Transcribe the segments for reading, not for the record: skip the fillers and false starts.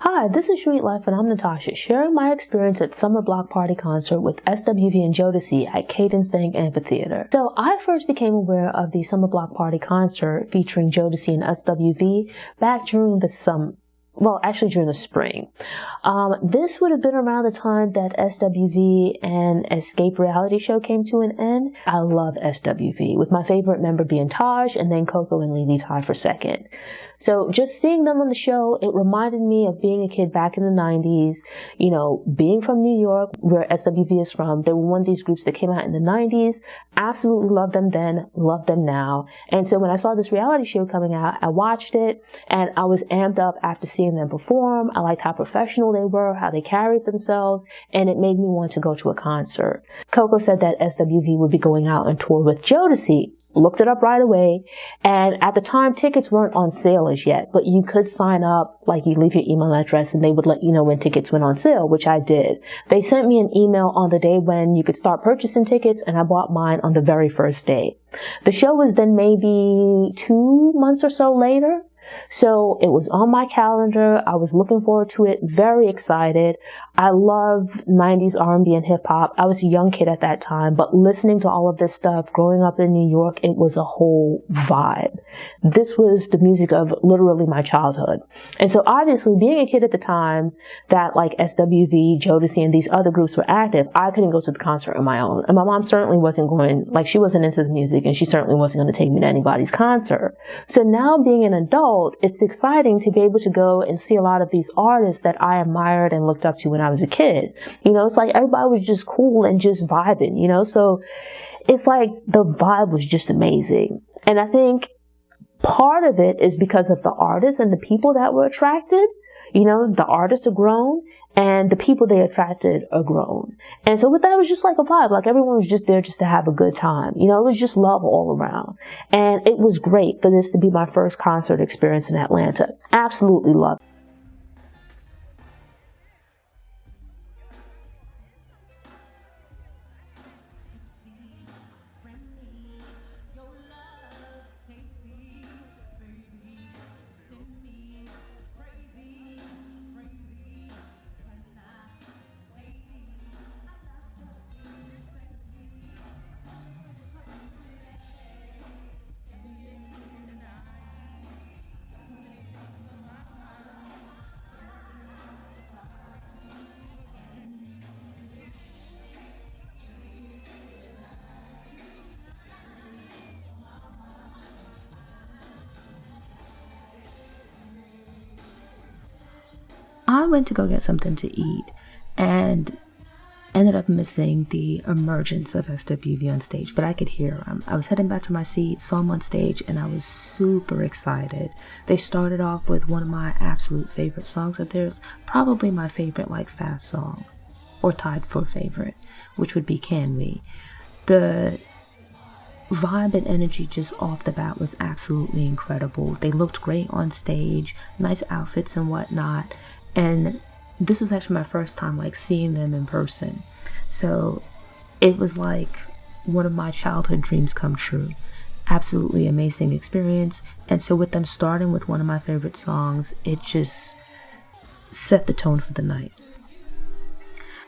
Hi, this is Sweet Life and I'm Natasha, sharing my experience at Summer Block Party Concert with SWV Jodeci at Cadence Amphitheatre. So I first became aware of the Summer Block Party Concert featuring Jodeci and SWV back during the summer. Well, actually during the spring. This would have been around the time that SWV and Escape reality show came to an end. I love SWV, with my favorite member being Taj and then Coco and Lily tied for second. So just seeing them on the show, it reminded me of being a kid back in the 90s, you know, being from New York, where SWV is from. They were one of these groups that came out in the 90s. Absolutely loved them then, love them now. And so when I saw this reality show coming out, I watched it and I was amped up after seeing them perform. I liked how professional they were, how they carried themselves, and it made me want to go to a concert. Coco said that SWV would be going out on tour with Jodeci. Looked it up right away, and at the time tickets weren't on sale as yet, but you could sign up, like you leave your email address and they would let you know when tickets went on sale, which I did. They sent me an email on the day when you could start purchasing tickets, and I bought mine on the very first day. The show was then maybe 2 months or so later. So it was on my calendar. I was looking forward to it, very excited. I love 90s R&B and hip hop. I was a young kid at that time, but listening to all of this stuff, growing up in New York, it was a whole vibe. This was the music of literally my childhood. And so obviously being a kid at the time that like SWV, Jodeci, and these other groups were active, I couldn't go to the concert on my own. And my mom certainly wasn't going, like she wasn't into the music and she certainly wasn't going to take me to anybody's concert. So now being an adult, it's exciting to be able to go and see a lot of these artists that I admired and looked up to when I was a kid. You know, it's like everybody was just cool and just vibing, you know, so it's like the vibe was just amazing. And I think part of it is because of the artists and the people that were attracted. You know, the artists are grown and the people they attracted are grown. And so with that, it was just like a vibe. Like everyone was just there just to have a good time. You know, it was just love all around. And it was great for this to be my first concert experience in Atlanta. Absolutely loved it. I went to go get something to eat and ended up missing the emergence of SWV on stage, but I could hear them. I was heading back to my seat, saw them on stage, and I was super excited. They started off with one of my absolute favorite songs of theirs, probably my favorite like fast song, or tied for favorite, which would be Can We. The vibe and energy just off the bat was absolutely incredible. They looked great on stage, nice outfits and whatnot. And this was actually my first time like seeing them in person. So it was like one of my childhood dreams come true. Absolutely amazing experience. And so with them starting with one of my favorite songs, it just set the tone for the night.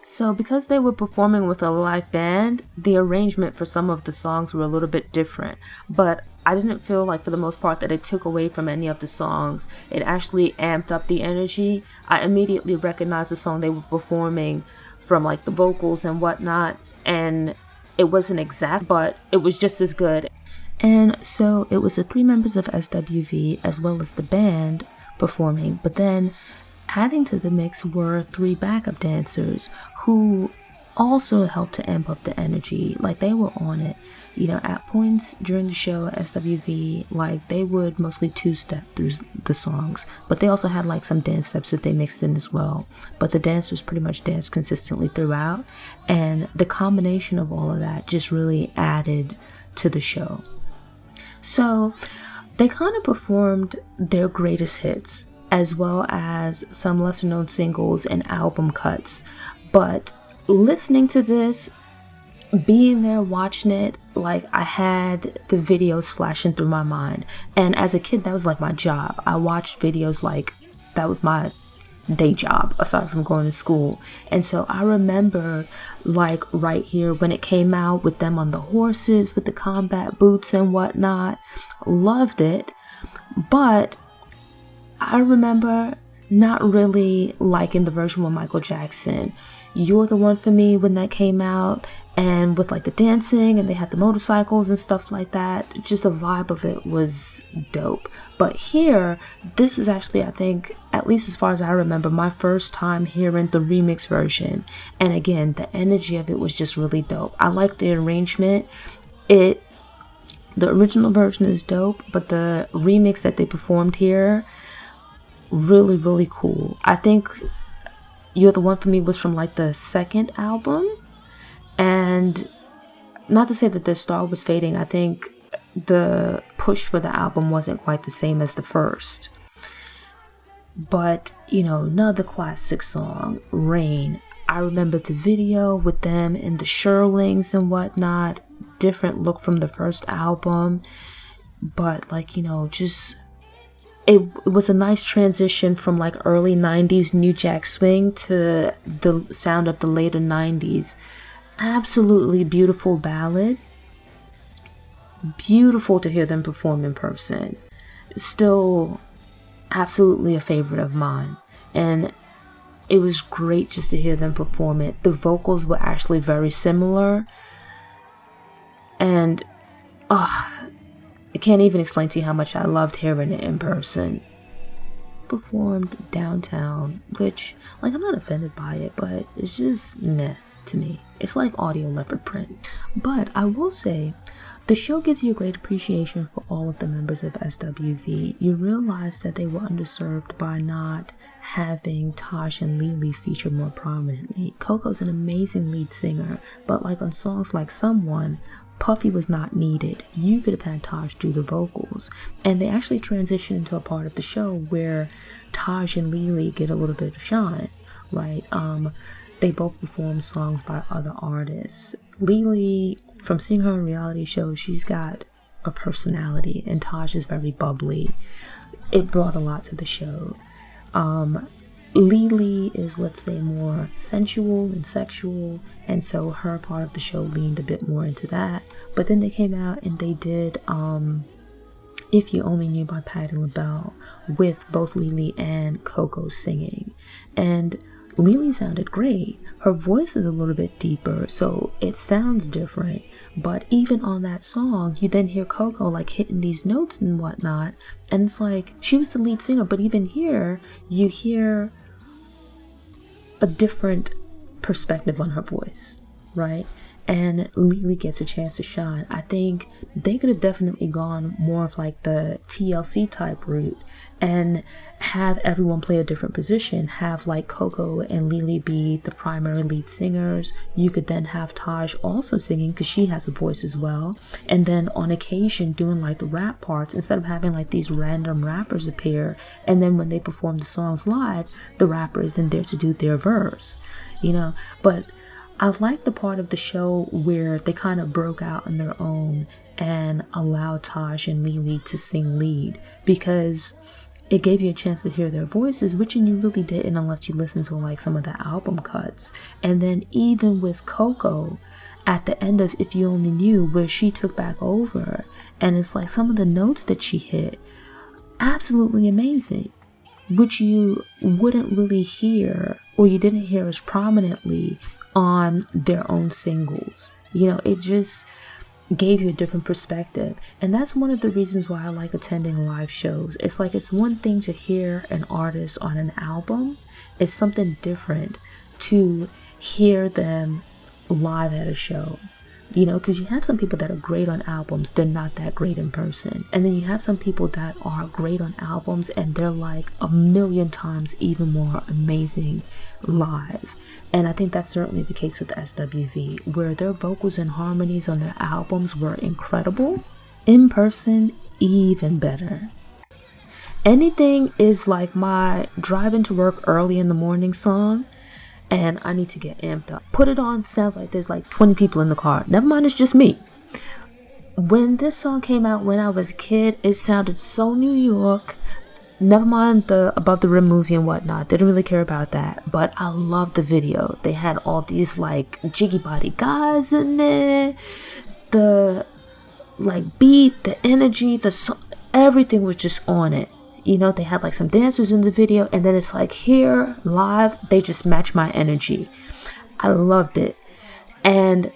So because they were performing with a live band, the arrangement for some of the songs were a little bit different, but I didn't feel like for the most part that it took away from any of the songs. It actually amped up the energy. I immediately recognized the song they were performing from like the vocals and whatnot, and it wasn't exact, but it was just as good. And so it was the 3 members of SWV as well as the band performing, but then adding to the mix were 3 backup dancers who also helped to amp up the energy. Like they were on it, you know, at points during the show, SWV, like they would mostly 2-step through the songs, but they also had like some dance steps that they mixed in as well. But the dancers pretty much danced consistently throughout, and the combination of all of that just really added to the show. So they kind of performed their greatest hits, as well as some lesser known singles and album cuts. But listening to this, being there, watching it, like I had the videos flashing through my mind. And as a kid, that was like my job. I watched videos like that was my day job aside from going to school. And so I remember like right here when it came out with them on the horses with the combat boots and whatnot, loved it. But I remember not really liking the version with Michael Jackson. You're the One for Me when that came out, and with like the dancing and they had the motorcycles and stuff like that, just the vibe of it was dope. But here, this is actually, I think, at least as far as I remember, my first time hearing the remix version. And again, the energy of it was just really dope. I like the arrangement. The original version is dope, but the remix that they performed here, really, really cool. I think You're the One for Me was from like the second album, and not to say that their star was fading, I think the push for the album wasn't quite the same as the first. But you know, another classic song, Rain. I remember the video with them in the shearlings and whatnot, different look from the first album, but like, you know, just it was a nice transition from like early 90s New Jack Swing to the sound of the later 90s. Absolutely beautiful ballad. Beautiful to hear them perform in person. Still absolutely a favorite of mine. And it was great just to hear them perform it. The vocals were actually very similar. And I can't even explain to you how much I loved hearing it in person. Performed downtown, which, like, I'm not offended by it, but it's just meh to me. It's like audio leopard print. But I will say, the show gives you a great appreciation for all of the members of SWV. You realize that they were underserved by not having Taj and Lily featured more prominently. Coco's an amazing lead singer, but like on songs like Someone, Puffy was not needed. You could have had Taj do the vocals. And they actually transition into a part of the show where Taj and Lily get a little bit of shine, right? They both perform songs by other artists. Lily, from seeing her on reality shows, she's got a personality, and Taj is very bubbly. It brought a lot to the show. Lily is, let's say, more sensual and sexual, and so her part of the show leaned a bit more into that. But then they came out and they did If You Only Knew by Patti LaBelle with both Lily and Coco singing. And Lily sounded great. Her voice is a little bit deeper, so it sounds different. But even on that song, you then hear Coco like hitting these notes and whatnot, and it's like she was the lead singer, but even here you hear a different perspective on her voice, right? And Lily gets a chance to shine. I think they could have definitely gone more of like the TLC type route and have everyone play a different position. Have like Coco and Lily be the primary lead singers. You could then have Taj also singing because she has a voice as well. And then on occasion doing like the rap parts instead of having like these random rappers appear. And then when they perform the songs live, the rapper is in there to do their verse, you know. But I like the part of the show where they kind of broke out on their own and allowed Taj and Lily to sing lead, because it gave you a chance to hear their voices, which you really didn't unless you listened to like some of the album cuts. And then even with Coco at the end of If You Only Knew, where she took back over, and it's like some of the notes that she hit, absolutely amazing, which you wouldn't really hear, or you didn't hear as prominently on their own singles. You know, it just gave you a different perspective. And that's one of the reasons why I like attending live shows. It's like, it's one thing to hear an artist on an album. It's something different to hear them live at a show. You know, because you have some people that are great on albums, they're not that great in person. And then you have some people that are great on albums and they're like a million times even more amazing live. And I think that's certainly the case with SWV, where their vocals and harmonies on their albums were incredible. In person, even better. Anything is like my driving to work early in the morning song, and I need to get amped up. Put it on, sounds like there's like 20 people in the car. Never mind, it's just me. When this song came out when I was a kid, it sounded so New York. never mind about the rim movie and whatnot. Didn't really care about that. But I loved the video. They had all these like jiggy body guys in there. The like beat, the energy, the song, everything was just on it. You know, they had like some dancers in the video, and then it's like here live, they just match my energy. I loved it. And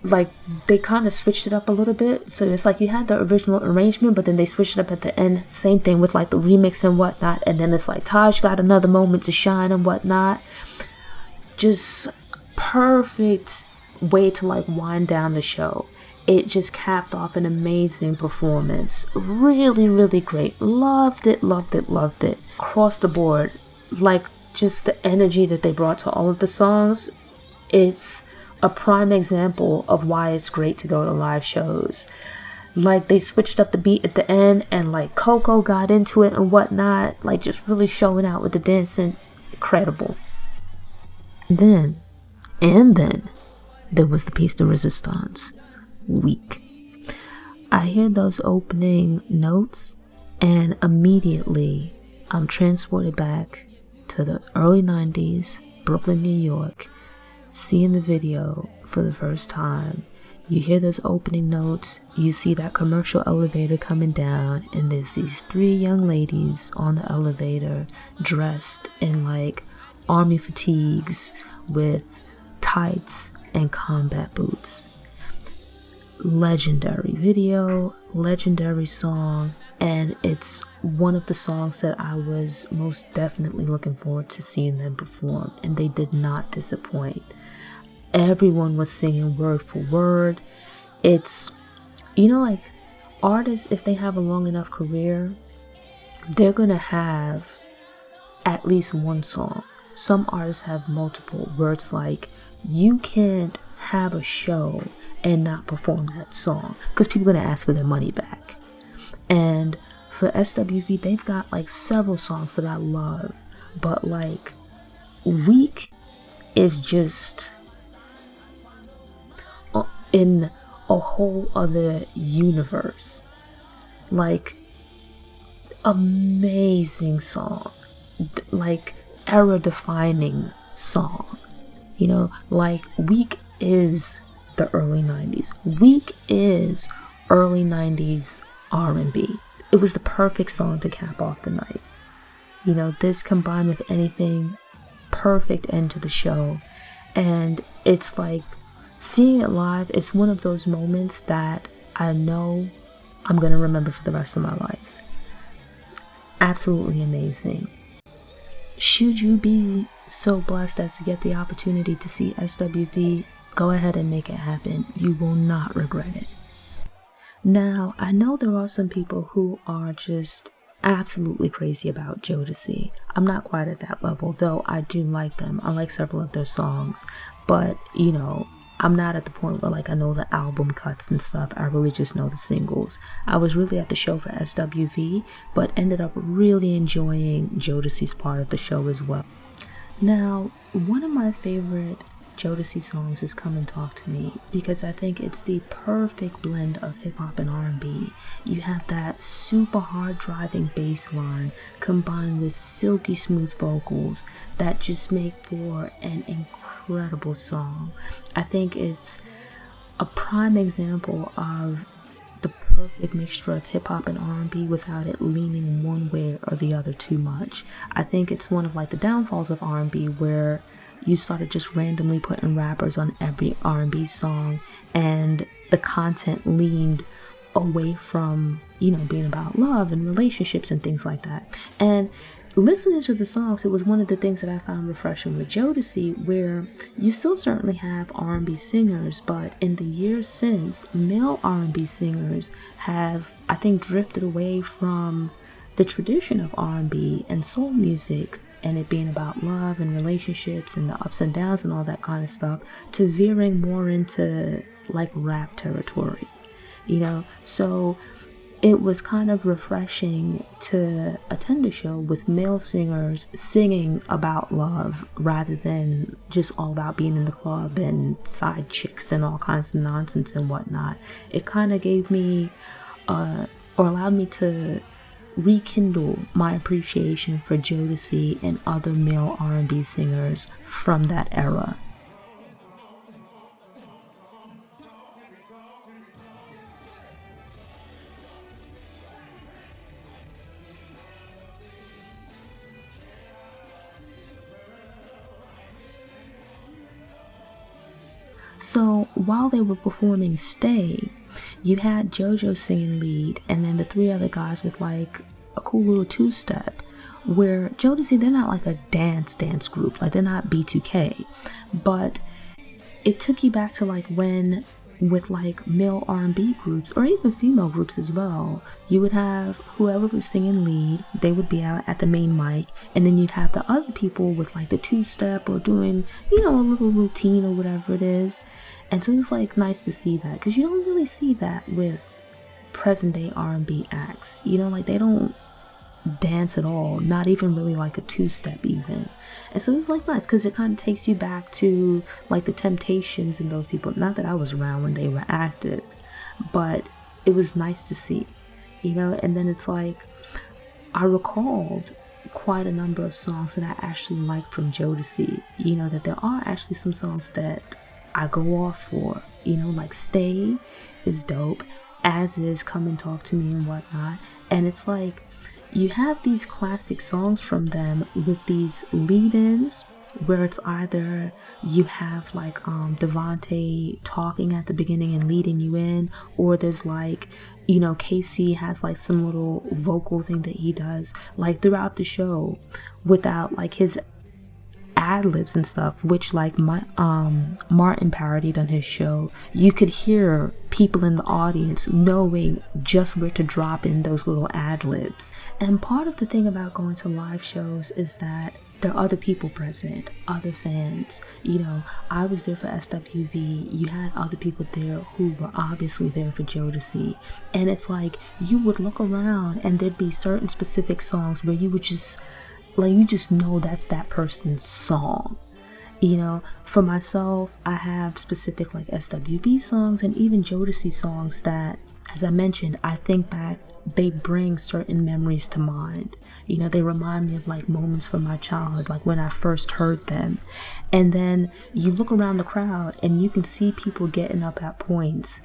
like they kind of switched it up a little bit, so it's like you had the original arrangement, but then they switched it up at the end, same thing with like the remix and whatnot. And then it's like Taj got another moment to shine and whatnot. Just perfect way to like wind down the show. It just capped off an amazing performance. Really, really great. Loved it, loved it, loved it. Across the board, like just the energy that they brought to all of the songs. It's a prime example of why it's great to go to live shows. Like they switched up the beat at the end, and like Coco got into it and whatnot. Like just really showing out with the dancing. Incredible. And then there was the piece de resistance. Weak. I hear those opening notes and immediately I'm transported back to the early 90s, Brooklyn, New York, seeing the video for the first time. You hear those opening notes, you see that commercial elevator coming down, and there's these 3 young ladies on the elevator dressed in like army fatigues with tights and combat boots. Legendary video, legendary song, and it's one of the songs that I was most definitely looking forward to seeing them perform, and they did not disappoint. Everyone was singing word for word. It's, you know, like artists, if they have a long enough career, they're gonna have at least one song. Some artists have multiple, where it's like you can't have a show and not perform that song because people are going to ask for their money back. And for SWV, they've got like several songs that I love, but like Weak is just in a whole other universe. Like amazing song, like era defining song, you know, like Weak is the early 90s. Weak is early 90s R&B. It was the perfect song to cap off the night. You know, this combined with anything, perfect end to the show. And it's like seeing it live, it's one of those moments that I know I'm gonna remember for the rest of my life. Absolutely amazing. Should you be so blessed as to get the opportunity to see SWV, go ahead and make it happen. You will not regret it. Now, I know there are some people who are just absolutely crazy about Jodeci. I'm not quite at that level, though I do like them. I like several of their songs, but you know, I'm not at the point where like I know the album cuts and stuff. I really just know the singles. I was really at the show for SWV, but ended up really enjoying Jodeci's part of the show as well. Now, one of my favorite Jodeci songs is Come and Talk to Me, because I think it's the perfect blend of hip-hop and R&B. You have that super hard driving bass line combined with silky smooth vocals that just make for an incredible song. I think it's a prime example of the perfect mixture of hip-hop and R&B without it leaning one way or the other too much. I think it's one of like the downfalls of R&B where you started just randomly putting rappers on every R&B song and the content leaned away from, you know, being about love and relationships and things like that. And listening to the songs, it was one of the things that I found refreshing with Jodeci, where you still certainly have R&B singers, but in the years since, male R&B singers have, I think, drifted away from the tradition of R&B and soul music and it being about love and relationships and the ups and downs and all that kind of stuff, to veering more into like rap territory, you know? So it was kind of refreshing to attend a show with male singers singing about love rather than just all about being in the club and side chicks and all kinds of nonsense and whatnot. It kind of gave me or allowed me to rekindle my appreciation for Jodeci and other male R&B singers from that era. So while they were performing Stay, you had JoJo singing lead, and then the three other guys with like a cool little two-step, where Jodeci, they're not like a dance group, like they're not B2K, but it took you back to like when with like male R&B groups or even female groups as well, you would have whoever was singing lead, they would be out at the main mic, and then you'd have the other people with like the two-step or doing, you know, a little routine or whatever it is. And so it's like nice to see that, because you don't really see that with present day R&B acts, you know, like they don't dance at all, not even really like a two-step even. And so it's like nice because it kind of takes you back to like the Temptations and those people. Not that I was around when they were active, but it was nice to see, you know. And then it's like I recalled quite a number of songs that I actually liked from Jodeci, you know, that there are actually some songs that I go off for, you know, like Stay is dope, as is Come and Talk to Me and whatnot. And it's like you have these classic songs from them with these lead-ins where it's either you have like Devante talking at the beginning and leading you in, or there's like, you know, Casey has like some little vocal thing that he does like throughout the show without like his ad-libs and stuff, which like Martin parodied on his show. You could hear people in the audience knowing just where to drop in those little ad-libs. And part of the thing about going to live shows is that there are other people present, other fans. You know, I was there for SWV. You had other people there who were obviously there for Jodeci. And it's like you would look around and there'd be certain specific songs where you would just like, you just know that's that person's song. You know, for myself, I have specific like SWV songs and even Jodeci songs that, as I mentioned, I think back, they bring certain memories to mind. You know, they remind me of like moments from my childhood, like when I first heard them. And then you look around the crowd and you can see people getting up at points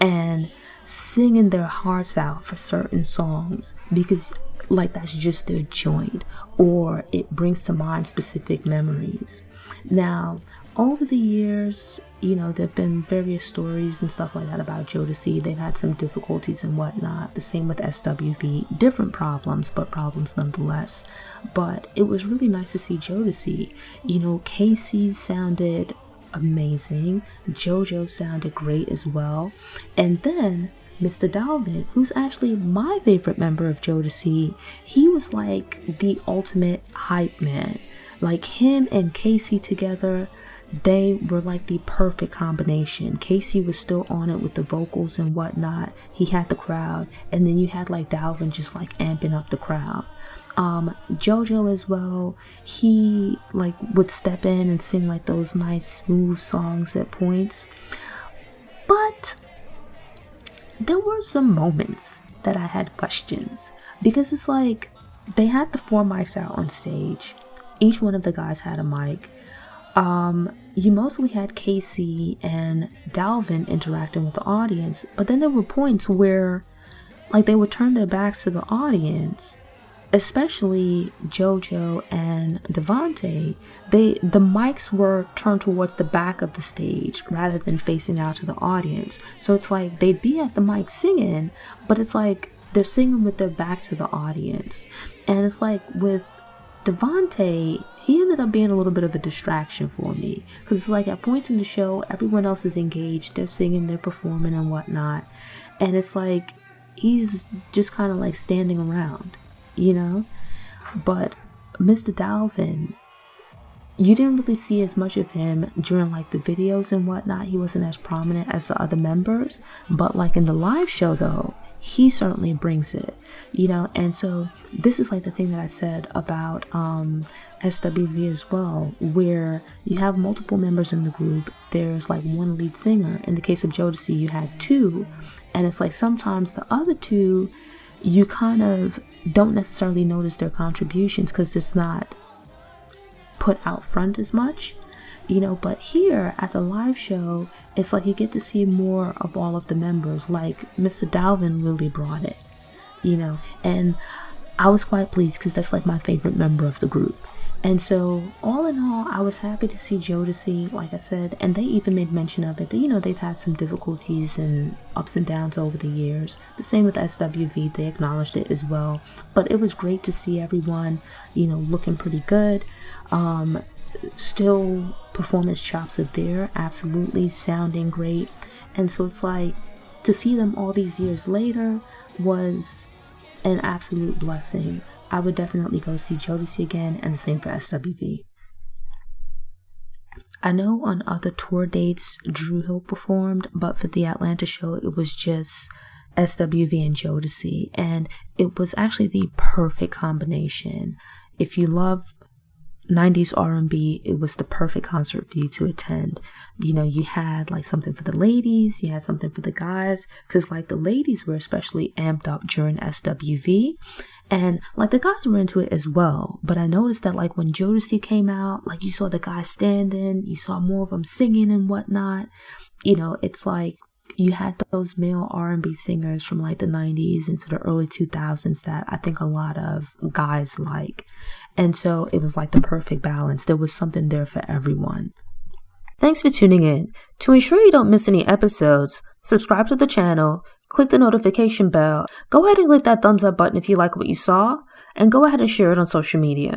and singing their hearts out for certain songs because like that's just their joint, or it brings to mind specific memories. Now, over the years, you know, there have been various stories and stuff like that about Jodeci. They've had some difficulties and whatnot. The same with SWV. Different problems, but problems nonetheless. But it was really nice to see Jodeci. You know, Casey sounded amazing. JoJo sounded great as well. And then Mr. Dalvin, who's actually my favorite member of Jodeci, he was like the ultimate hype man. Like him and Casey together, they were like the perfect combination. Casey was still on it with the vocals and whatnot. He had the crowd, and then you had like Dalvin just like amping up the crowd. JoJo as well, he like would step in and sing like those nice smooth songs at points. But there were some moments that I had questions, because it's like they had the 4 mics out on stage. Each one of the guys had a mic. You mostly had Casey and Dalvin interacting with the audience, but then there were points where like they would turn their backs to the audience, especially JoJo and Devante. The mics were turned towards the back of the stage rather than facing out to the audience. So it's like they'd be at the mic singing, but it's like they're singing with their back to the audience. And it's like with Devante, he ended up being a little bit of a distraction for me, because it's like at points in the show, everyone else is engaged, they're singing, they're performing and whatnot, and it's like he's just kind of like standing around, you know. But Mr. Dalvin, you didn't really see as much of him during like the videos and whatnot. He wasn't as prominent as the other members, but like in the live show though, he certainly brings it, you know. And so this is like the thing that I said about SWV as well, where you have multiple members in the group. There's like one lead singer. In the case of Jodeci, you had 2, and it's like sometimes the other 2, you kind of don't necessarily notice their contributions because it's not put out front as much, but here at the live show, it's like you get to see more of all of the members. Like Mr. Dalvin really brought it, and I was quite pleased because that's like my favorite member of the group. And so all in all, I was happy to see Jodeci, like I said, and they even made mention of it that, they've had some difficulties and ups and downs over the years. The same with SWV, they acknowledged it as well. But it was great to see everyone, looking pretty good. Still, performance chops are there, absolutely, sounding great. And so it's like, to see them all these years later was an absolute blessing. I would definitely go see Jodeci again, and the same for SWV. I know on other tour dates, Dru Hill performed, but for the Atlanta show, it was just SWV and Jodeci, and it was actually the perfect combination. If you love 90s R&B, it was the perfect concert for you to attend. You had like something for the ladies, you had something for the guys, because like the ladies were especially amped up during SWV, and like the guys were into it as well. But I noticed that like when Jodeci came out, like you saw the guys standing, you saw more of them singing and whatnot. It's like you had those male R&B singers from like the 90s into the early 2000s that I think a lot of guys like. And so it was like the perfect balance. There was something there for everyone. Thanks for tuning in. To ensure you don't miss any episodes, subscribe to the channel, click the notification bell, go ahead and click that thumbs up button if you like what you saw, and go ahead and share it on social media.